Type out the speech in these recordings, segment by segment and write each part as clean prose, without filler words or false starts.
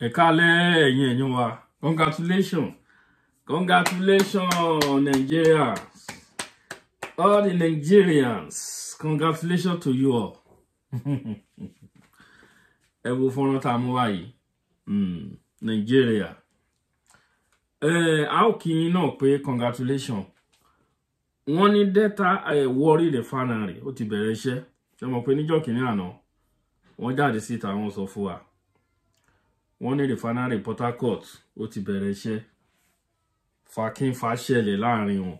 Ẹ káalẹ́ ẹ̀yin èèyàn wa. Congratulations. Congratulations, Nigeria. All the Nigerians. Congratulations to you all. Ẹ wo fọ́nrán tá mú wá yìí. Nigeria. A ó kí yín náà pé congratulations. Wọ́n ní Delta Warri Refinery ó ti bẹ̀rẹ̀ iṣẹ́. Ṣé mọ̀ pé níjọ́ kìíní àná wọ́n jáde síta wọ́n sọ fún wa. Wọ́n ní refinery Port Harcourt ó ti bẹ̀rẹ̀ iṣẹ́. Fàkínfà ṣẹlẹ̀ láàrin wọn.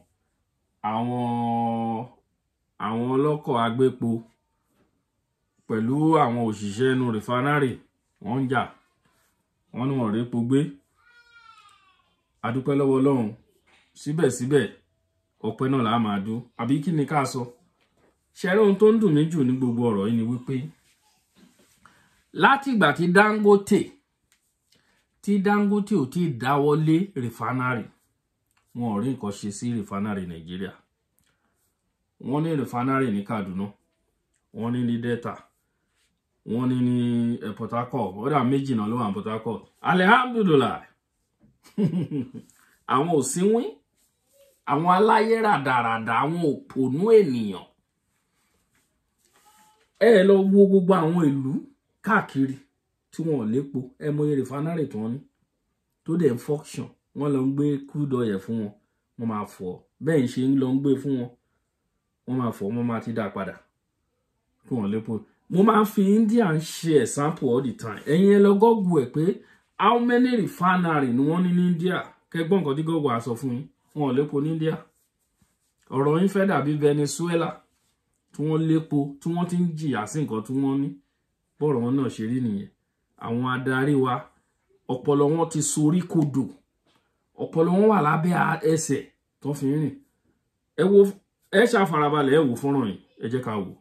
Àwọn ọlọ́kọ̀ agbépo pẹ̀lú àwọn òṣìṣẹ́ inú refinery wọ́n ń jà. Wọ́n ní wọ́n répo gbé. A dúpẹ́ lọ́wọ́ Ọlọ́run. Síbẹ̀síbẹ̀ ọpẹ́ náà la máa dú. Àbí kí ni ká sọ? Ṣé ohun tó ń dùn mí jù ní gbogbo ọ̀rọ̀ yìí ni wípé láti ìgbà tí Dangote ò tí dáwọ́lé refinery, wọn ò rí nǹkan ṣe sí refinery Nigeria. Wọ́n ní refinery ní Kaduna, wọ́n ní Delta, wọ́n ní Port Harcourt, ó dà méjì náà ló wà ní Port Harcourt. Alhamdulillah. Àwọn òsínwín, àwọn aláyé ràdàràdà, àwọn òpònú ènìyàn. Ẹ lọ wo gbogbo àwọn ìlú káàkiri tí wọ́n lépo, ẹ mọye refinery tí wọ́n ní tó dẹ̀ function. Wọ́n lọ ń gbé crude oil fún wọn, wọ́n máa fọ̀. Bẹ́ẹ̀ ṣe ń lọ ń gbé fún wọn, wọ́n máa fọ̀, wọ́n máa ti dá padà kí wọ́n lépo. Mo máa ń fi India ń ṣe example all the time. Ẹ̀yin ẹ lọ Google ẹ̀ pé how many refinery ni wọ́n ní ní India. Kẹgbọ́n nǹkan tí Google á sọ fún yín, wọn ò lépo ní India. Ọ̀rọ̀ yín fẹ́ dàbí Venezuela tí wọ́n lépo, tí wọ́n ti ń jìyà sí nǹkan tí wọ́n ní. Bọ́rọ̀ wọn náà ṣe rí nìyẹn. Àwọn adarí wa ọpọlọ wọn ti sorí kodò, ọpọlọ wọn wà lábẹ́ ẹsẹ̀ tó fi rìn. Ẹ ṣàfarabalẹ̀ ẹ wò fọ́nrán yìí, ẹ jẹ́ ká wò.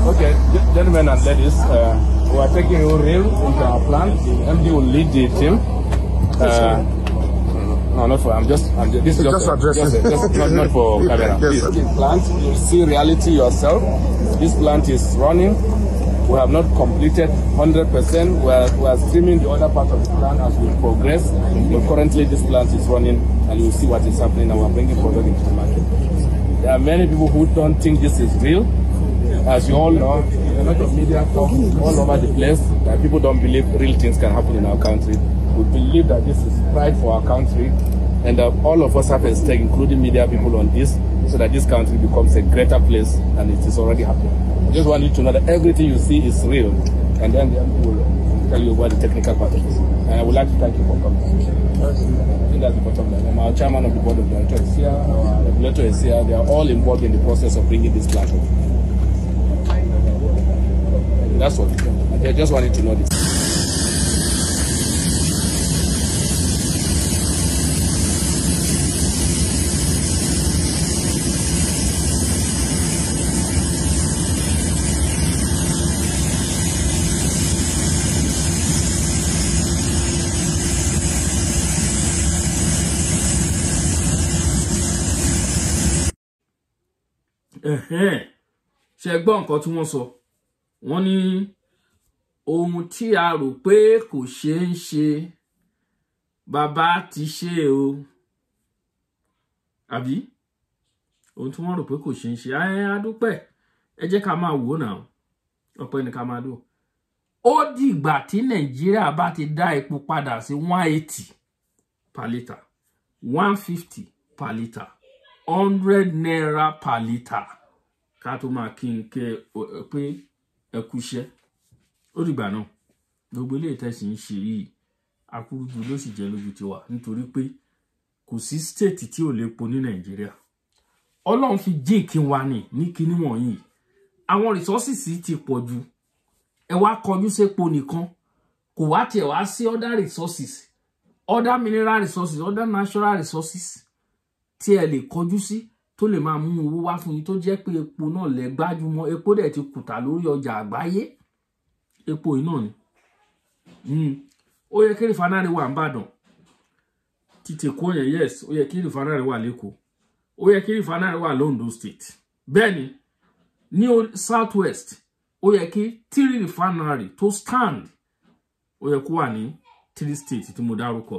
Okay, gentlemen and ladies, we are taking you real into our plant. The MD will lead the team. No, not for. This is just not for camera. This plant, you see reality yourself. This plant is running. We have not completed 100%. We are streaming the other part of the plant as we progress. But currently, this plant is running, and you see what is happening. And we are bringing product into the market. There are many people who don't think this is real. As you all know, a lot of media talk all over the place that people don't believe real things can happen in our country. We believe that this is pride for our country, and all of us have a stake, including media people, on this, so that this country becomes a greater place, and it is already happening. I just want you to know that everything you see is real, and then we will tell you about the technical part of it. And I would like to thank you for coming. I think that's the bottom line. Our chairman of the board of directors is here, our regulator is here. They are all involved in the process of bringing this plant up. That's what. I just wanted to know this. Ṣé gbọ́ nǹkan tí wọ́n sọ? Wọ́n ní ohun tí a rò pé kò ṣeé ṣe bàbá ti ṣe o. Àbí ohun tí wọ́n rò pé kò ṣeé ṣe, a dúpẹ́. Ẹ jẹ́ ká máa wò náà. Ọpẹ́ ni ká máa dúró. Ó dìgbà tí Nàìjíríà bá ti dá epo padà sí 180 per litre, 150 per litre, 100 naira per litre. Ká tó máa kí n kẹ́ pé ẹ kú iṣẹ́. Ó dìgbà náà. Gbogbo ilé ìtẹ́sí ń ṣe yìí, akúrúdù ló sì jẹ́ lójú tiwa, nítorí pé kò sí state tí ò lépo ní Nàìjíríà. Ọlọ́run fi jíǹkí wa ní kíní wọ̀nyí. Àwọn resources ti pọ̀ jù. Ẹ wá kọjú sépo nìkan. Kò wá tiẹ̀ wá sí other resources, other mineral resources, other natural resources tí ẹ lè kọjú sí tó lè máa mú owó wá fún yín, tó jẹ́ pé epo náà lẹ gbájúmọ́. Epo dẹ̀ ti kùtà lórí ọjà àgbáyé. Epo yìí náà ni. Ó yẹ kí refinery wà Ìbàdàn. Títí Èkó yẹn, yes, ó yẹ kí refinery wà l'Ékòó. Ó yẹ kí refinery wà l'Ondo State. Bẹ́ẹ̀ ni, ní Southwest, ó yẹ kí 3 refinery tó stand ó yẹ kó wà ní 3 states tí mo dárúkọ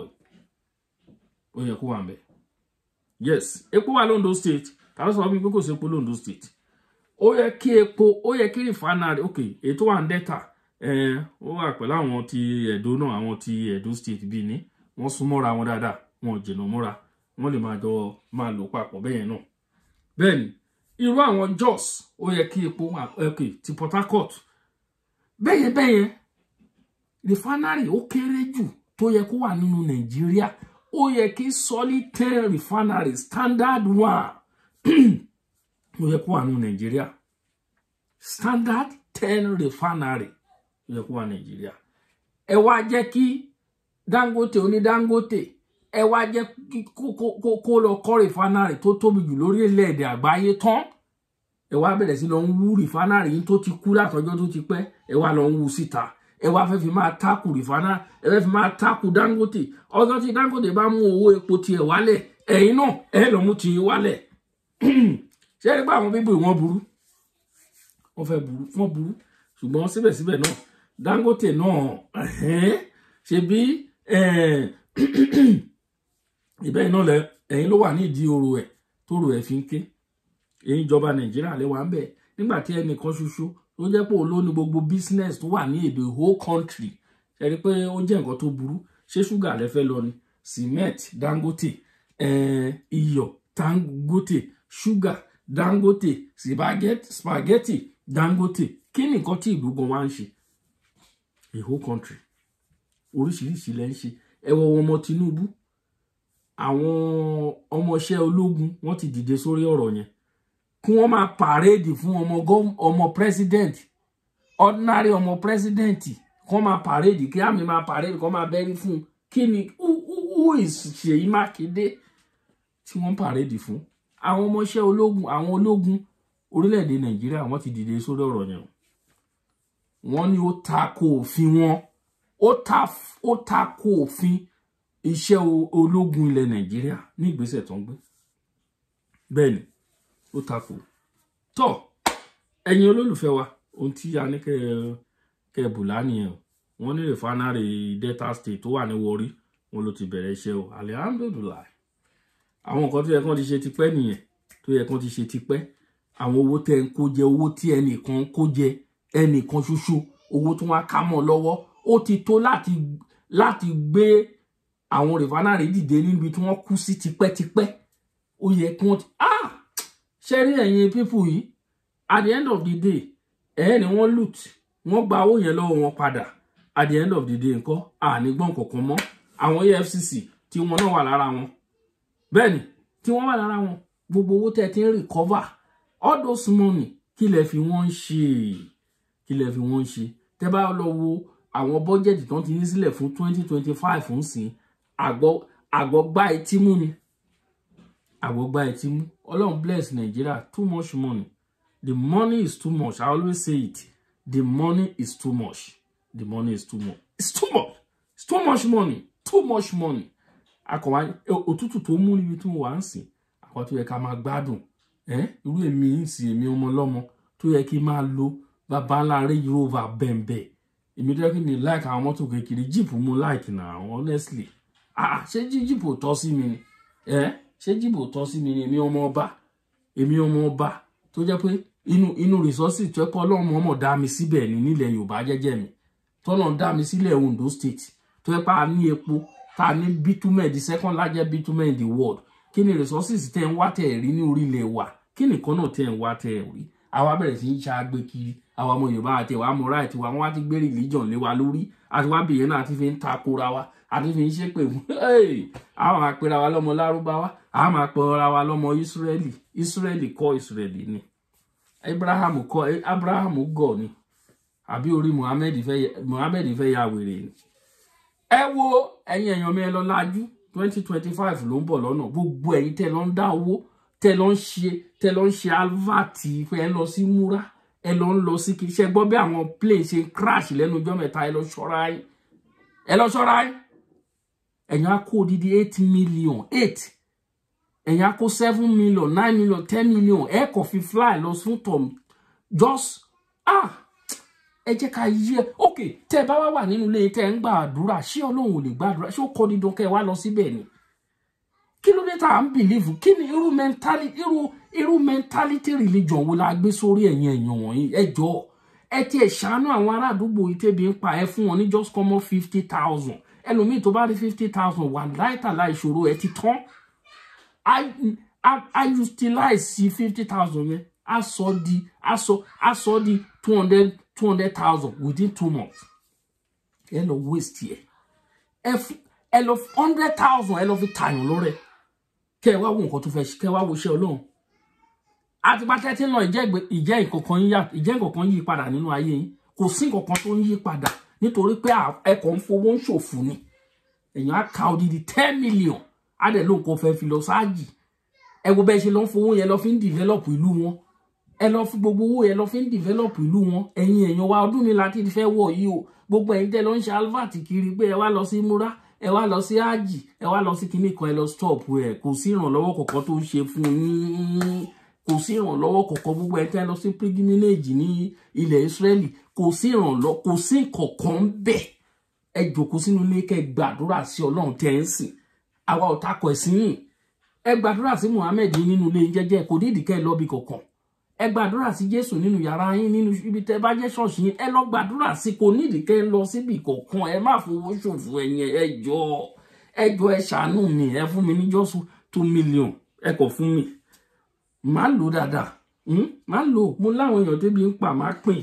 ó yẹ kó wà ńbẹ̀. Yes, epo wà l'Ondo state. Ta ló sọ bí pé kò sí epo l'Ondo state. Ó yẹ kí epo, ó yẹ kí refinery, okay, ètò wà ń Delta. Ó wà pẹ̀lú àwọn ti Edo náà, àwọn ti Edo state bí ní. Wọ́n sún mọ́ra wọn dáadáa, wọn jìnnà mọ́ra. Wọ́n lè máa lò papọ̀ bẹ́ẹ̀ náà. Bẹ́ẹ̀ni, irú àwọn Jos, ó yẹ kí epo wà, okay, ti Port Harcourt. Bẹ́ẹ̀ refinery ó kéré jù tó yẹ kó wà nínú Nàìjíríà. Ó yẹ kí solid 10 refinery standard one ó yẹ kó wà nínú Nàìjíríà. Standard 10 refinery ó yẹ kó wà Nàìjíríà. Ẹ wá jẹ́ kí Dangote oní Dangote ẹ wá jẹ́ kó lọ kọ́ refinery tó tóbi jù lórílẹ̀-èdè àgbáyé tán. Ẹ wá bẹ̀rẹ̀ sí lọ ń wú refinery tó ti kú látọjọ́ tó ti pẹ́, ẹ wá lọ ń wú síta. Ẹ wá fẹ́ fi máa tákù refinery, ẹ fẹ́ fi máa tákù Dangote. Ọjọ́ tí Dangote bá mú owó epo tiẹ̀ wálẹ̀, ẹ̀yin náà ẹ lọ mú ti wálẹ̀. Ṣé ẹ rí pé àwọn bíbí wọn burú? Wọ́n burú. Ṣùgbọ́n síbẹ̀síbẹ̀ náà Dangote náà ṣe bí ìbẹ́ iná lẹ ẹ̀yin ló wà ní ìdí ọ̀rọ̀ ẹ̀ tó rò ẹ̀ fi ń ké. Ẹ̀yin ìjọba Nàìjíríà lè wà ń bẹ̀ nígbà tí ẹnìkan ṣoṣo tó jẹ́ pé olóní gbogbo business tó wà ní the whole country. Ṣé rí pé ó jẹ́ nǹkan tó burú? Ṣé ṣúgà lẹ fẹ́ lọ ni? Cement Dangote, iyọ̀ Dangote, ṣúgà Dangote, spaghetti Dangote. Kí ni nǹkan tí ìlú gan wá ń ṣe? The whole country. Oríṣiríṣi lẹ ń ṣe. Ẹ wo ọmọ Tinubu, àwọn ọmọọṣẹ́ ológun wọ́n ti dìde sórí ọ̀rọ̀ yẹn. Kí wọ́n máa parade fún ọmọ president, ordinary ọmọ president, kí wọ́n máa parade, kí àmì máa parade, kí wọ́n máa bẹ́rí fún. Kí ni who is Ṣèyí Mákindé tí wọ́n parade fún? Àwọn ọmọọṣẹ́ ológun, àwọn ológun orílẹ̀-èdè Nàìjíríà wọ́n ti dìde sórí ọ̀rọ̀ yẹn. Wọ́n ní ó tako òfin wọn, ó tako òfin iṣẹ́ ológun ilẹ̀ Nàìjíríà ní ìgbésẹ̀ tó ń gbé. Bẹ́ẹ̀ni, ó tako. Tọ́, ẹ̀yin olólùfẹ́ wa, ohun tí a ní kẹ́ bùlá nìyẹn. Wọ́n ní refinery Delta State tó wà ní Warri, wọ́n ló ti bẹ̀rẹ̀ iṣẹ́ o. Alhamdulillah. Àwọn nǹkan tó yẹ kán ti ṣe tipẹ́ nìyẹn, tó yẹ kán ti ṣe tipẹ́. Àwọn owó tẹ́ ń kó jẹ, owó tí ẹnìkan kó jẹ, ẹnìkan ṣoṣo, owó tó wá ká mọ́ lọ́wọ́, ó ti tó láti gbé àwọn refinery dìde níbi tí wọ́n kú sí tipẹ́tipẹ́. Ó yẹ kí wọ́n ti ṣe rí ẹ̀yin people yìí, at the end of the day ni wọ́n loot, wọ́n gba owó yẹn lọ́wọ́ wọn padà. At the end of the day ńkọ́ àní gbọ́n kankan mọ́. Àwọn EFCC tí wọ́n náà wà lára wọn. Bẹ́ẹ̀ni, tí wọ́n wà lára wọn, gbogbo owó tẹ́ ti ń recover, all those money kí lẹ fi wọ́n ṣe? Kí lẹ fi wọ́n ṣe? Tẹ́ bá lọ wo àwọn budget tó ti ní sílẹ̀ fún 2025 ń sìn, àgbọ̀gbá etí mú ni. Àgbọ̀gbá etí mú. Ọlọ́run bless Nigeria, too much money. The money is too much. I always say it. The money is too much. The money is too much. It's too much. It's too much money. Too much money. Akọ̀wá òtútù tó mú níbi tí mo wà ń sìn. Àkọ́ tó yẹ ká máa gbádùn. Irú èmi ń sìn, èmi ọmọ lọ́mọ tó yẹ kí máa lo bàbá ńlá Range Rover bẹ̀m̀bẹ̀. Èmi tó yẹ kí mi like àwọn mọ́tò kékeré, Jeep mo like na, honestly. Ṣé Jeep ò tọ́ sí mi ni? Ṣé Jeep ò tọ́ sí mi ni? Èmi ọmọ ọba tó jẹ́ pé inú resources tó ẹ̀pọ̀ Ọlọ́run mọ̀ọ́mọ̀ dá mi síbẹ̀ ní nílẹ̀ Yorùbá jẹ́jẹ́ mi. Tọ́lọ́run dá mi sílẹ̀ Ondo State tó yẹ pé a ní epo, ta ní bitumen, the second largest bitumen in the world. Kí ni resources tẹ́ ń wá tẹ́ rí ní orílẹ̀ wa? Kí ni kan náà tẹ́ ń wá tẹ́ rí? Àwa bẹ̀rẹ̀ sí ń ṣàgbé kiri. Àwa ọmọ Yorùbá àti àwa mọ right wa, wọ́n wá ti gbé religion lé wa lórí. Àti wá bìyẹn náà àti fi ń takora wa, àti fi ń ṣépè fún. Àwọn máa pera wa lọ́mọ Lárúbáwá, àwọn máa pera wa lọ́mọ Israeli. Israeli kọ́ Israeli ni. Abraham gọ̀ ni. Àbí orí Muhammad fẹ́ ya wèrè ni. Ẹ wo ẹ̀yin èèyàn mi, ẹ lọ lájú. 2025 ló ń bọ̀ lọ́nà. Gbogbo ẹ̀yin tẹ́ lọ ń dá owó, tẹ́ lọ ń ṣe alvati, fẹ́ ẹ lọ sí múra, ẹ lọ ń lọ sí kí iṣẹ́ gbọ́ bí àwọn plane ṣe crash lẹ́nu ọjọ́ mẹ́ta, ẹ lọ ṣọ́ra yín. Ẹ̀yin á kó odidi 8 million, 8. Ẹ̀yin á kó 7 million, 9 million, 10 million. Ẹ kò fi fly lọ fún Tom. Just ẹ jẹ́ ká yí ẹ okay tẹ́ bá wà nínú ilé tẹ́ ń gbàdúrà ṣé Ọlọ́run ò lè gbàdúrà ṣé ó kọ́ dídán kẹ́ wá lọ síbẹ̀ ni kí ló dé tá à ń believe kí ni irú mentality religion wo la gbé sórí ẹ̀yin èèyàn wọ̀nyí ẹ jọ̀ọ́ ẹ ti ẹ̀ ṣàánú àwọn ará àdúgbò yìí tẹ́bi ń pa ẹ fún wọn ní just common 50,000 ẹlòmíì tó bá rí 50,000 wà láìtàlá ìṣòro ẹ ti tán I utilize 50,000 yẹn a sọ di 200,000 within 2 months ẹ lọ waste ẹ lọ 100,000 ẹ lọ fi tàyàn lọ́rẹ kẹ wá wo nǹkan tó fẹ́ kẹ wá wo iṣẹ́ Ọlọ́run àti pàtẹ́ tí ń lọ ìjẹ́ nǹkan yí padà nínú ayé yín kò sí nǹkan tó ń yí padà nítorí pé ẹ̀kọ́ ń fowó ń ṣòfò ni èèyàn á ka odidi 10 million á dẹ̀ ló nǹkan fẹ́ fi lọ sáàjì ẹ wo bẹ́ẹ̀ ṣe lọ ń fowó yẹn lọ fi ń develop ìlú wọn ẹ lọ fi gbogbo owó yẹn lọ fi ń develop ìlú wọn ẹ̀yin èèyàn wa ọdún mi láti fẹ́ wọ̀ yìí o gbogbo ẹ̀yin tẹ́ lọ ń ṣe alvat kiri pé ẹ wá lọ sí múra ẹ wá lọ sí ájì ẹ wá lọ sí kinní kan ẹ lọ stop ẹ kò sí ìrànlọ́wọ́ kọ̀ọ̀kan tó ń ṣe fún yín kò sí ìrànlọ́wọ́ kọ̀ọ̀kan gbogbo ẹ̀ tẹ́ lọ sí pilgrimage ní ilẹ̀ Israeli kò sí ìrànlọ́wọ́ kò sí kọ̀ọ̀kan bẹ́ẹ̀ ẹ jókòó sínú ilé kẹ́ gbàdúrà sí Ọlọ́run tẹ́ ń sìn àwa ò takò ẹ̀sìn yìí ẹ gbàdúrà sí Muhammed nínú ilé jẹ́jẹ́ kò dídì kẹ́ lọ bí kọ̀ọ̀kan ẹ gbàdúrà sí Jésù nínú yàrá yín nínú ibi tẹ́ bá jẹ́ ṣọ́ọ̀ṣì yín ẹ lọ gbàdúrà sí kò nídìí kẹ́ lọ síbi kọ̀ọ̀kan ẹ má fowó ṣòfò ẹ̀yin ẹ jọ̀ọ́ ẹ ṣàánú mi ẹ fún mi ní just 2 million ẹ kọ fún mi má lò dáadáa má lò mo láwọn èèyàn débi ń pa má pín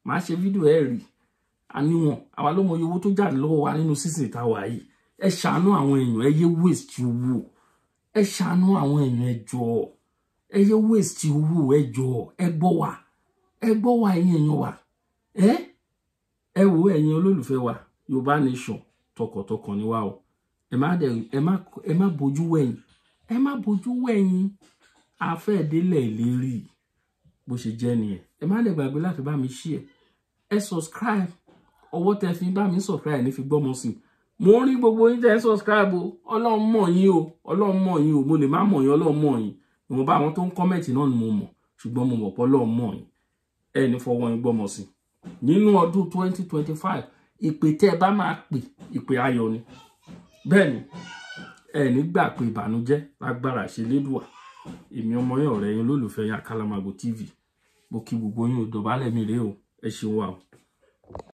má ṣe fídíò ẹ rí àníwọ̀n àwa ló mọ owó tó jáde lọ́wọ́ wa nínú sísìn táwa yìí ẹ ṣàánú àwọn èèyàn ẹ yé waste owó ẹ ṣàánú àwọn èèyàn ẹ jọ̀ọ́ ẹ yé waste owó ẹ jọ̀ọ́ ẹ gbọ́ wa ẹ̀yin èèyàn wa ẹ wo ẹ̀yin olólùfẹ́ wa Yorùbá Nation tọkàntọkàn ni wa o ẹ má bójú wẹ̀yìn afẹ́ẹ̀délẹ̀ ìlérí bó ṣe jẹ́ nìyẹn ẹ má dẹ̀ gbàgbé láti bá mi share ẹ subscribe ọwọ́ tẹ́ fi bá mi subscribe ní fi gbọ́mọ sí mo rí gbogbo yín tẹ́ subscribe o Ọlọ́run mọ̀ yín o mo lè má mọ̀ yín Ọlọ́run mọ̀ yín ìwọ̀n bá àwọn tó ń comment náà ni mo mọ̀ ṣùgbọ́n mo mọ̀ pé Ọlọ́run mọ̀ yín ẹ ní fọwọ́ yín gbọ́mọ sí nínú ọdún 2025 ìpè tẹ́ bá máa pè ìpè ayọ̀ ni bẹ́ẹ̀ ni ẹ ní gbà pé ìbànújẹ́ lágbára ṣe lédùà èmi ọmọ yín ọ̀rẹ́ yín olólùfẹ́ yín Akalamago TV mo kí gbogbo yín ò dọ̀bálẹ̀ mi rèé o ẹ ṣeun wa o.